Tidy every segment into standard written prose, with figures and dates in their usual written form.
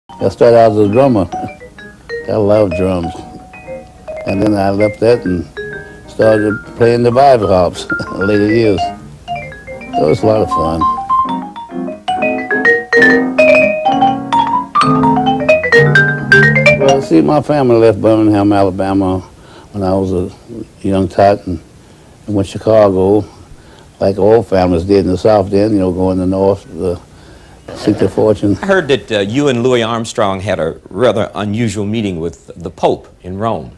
I started out as a drummer. I love drums. And then I left that and started playing the Bible harps later years. It was a lot of fun. Well, see, my family left Birmingham, Alabama when I was a young tot and went to Chicago, like all families did in the South then, you know, going to the North to seek their fortune. I heard that you and Louis Armstrong had a rather unusual meeting with the Pope in Rome.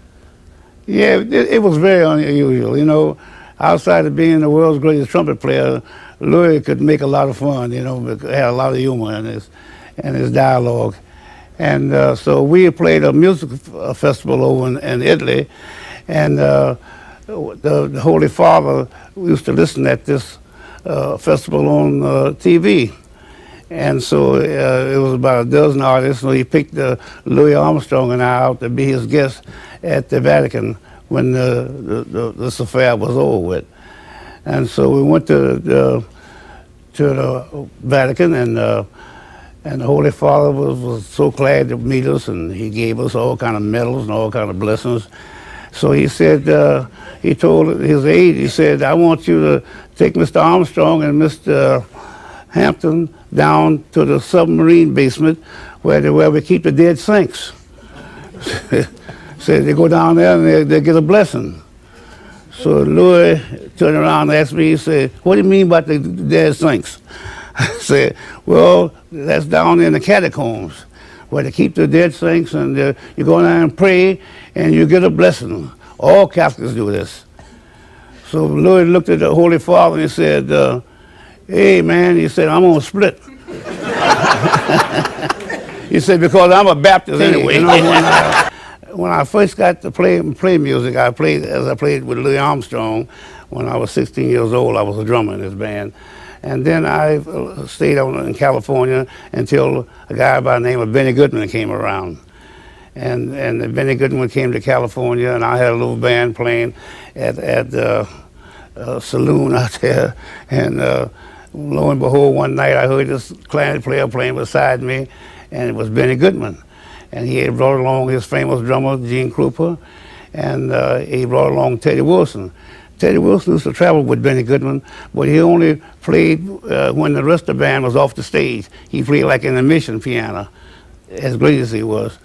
Yeah, it was very unusual. You know, outside of being the world's greatest trumpet player, Louis could make a lot of fun, you know, had a lot of humor in his dialogue. And so we played a music festival over in Italy, and the Holy Father used to listen at this festival on TV. And so it was about a dozen artists, so he picked Louis Armstrong and I out to be his guests at the Vatican when this affair was over with. And so we went to the Vatican, and the Holy Father was so glad to meet us, and he gave us all kind of medals and all kind of blessings. So he said, he told his aide, he said, I want you to take Mr. Armstrong and Mr. Hampton down to the submarine basement where we keep the dead saints. Said they go down there and they get a blessing. So Louis turned around and asked me, he said, what do you mean about the dead saints? I said, well, that's down in the catacombs where they keep the dead saints, and you go down and pray and you get a blessing. All Catholics do this. So Louis looked at the Holy Father and he said, hey man, he said, I'm gonna split. He said, because I'm a Baptist anyway. You know, when I first got to play music, I played with Louis Armstrong. When I was 16 years old, I was a drummer in his band. And then I stayed in California until a guy by the name of Benny Goodman came around. And Benny Goodman came to California, and I had a little band playing at the saloon out there. And lo and behold, one night I heard this clarinet player playing beside me, and it was Benny Goodman. And he had brought along his famous drummer, Gene Krupa, and he brought along Teddy Wilson. Teddy Wilson used to travel with Benny Goodman, but he only played when the rest of the band was off the stage. He played like in a mission piano, as great as he was.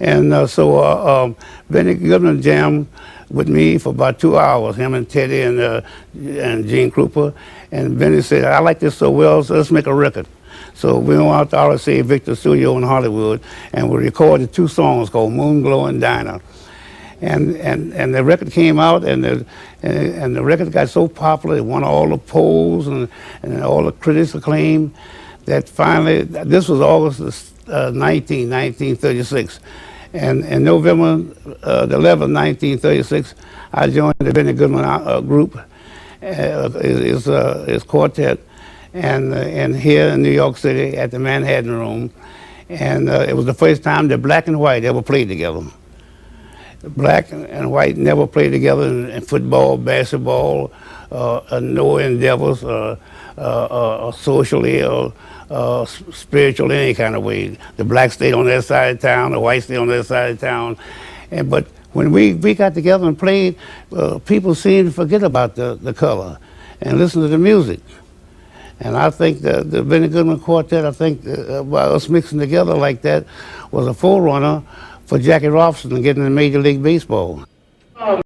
And so Benny Goodman jammed with me for about 2 hours, him and Teddy and Gene Krupa. And Benny said, I like this so well, so let's make a record. So we went out to RCA Victor Studio in Hollywood, and we recorded 2 songs called Moon Glow and Dinah. And the record came out, and the record got so popular, it won all the polls and all the critics' acclaim, that finally, this was August 1936. And in November the 11th, 1936, I joined the Benny Goodman group, his quartet, and here in New York City at the Manhattan Room. And it was the first time that black and white ever played together. Black and white never played together in football, basketball, no endeavors, socially or spiritually, any kind of way. The black stayed on their side of town, the white stayed on their side of town. But when we got together and played, people seemed to forget about the color and listen to the music. And I think the Benny Goodman Quartet, I think by us mixing together like that was a forerunner for Jackie Robinson getting into Major League Baseball.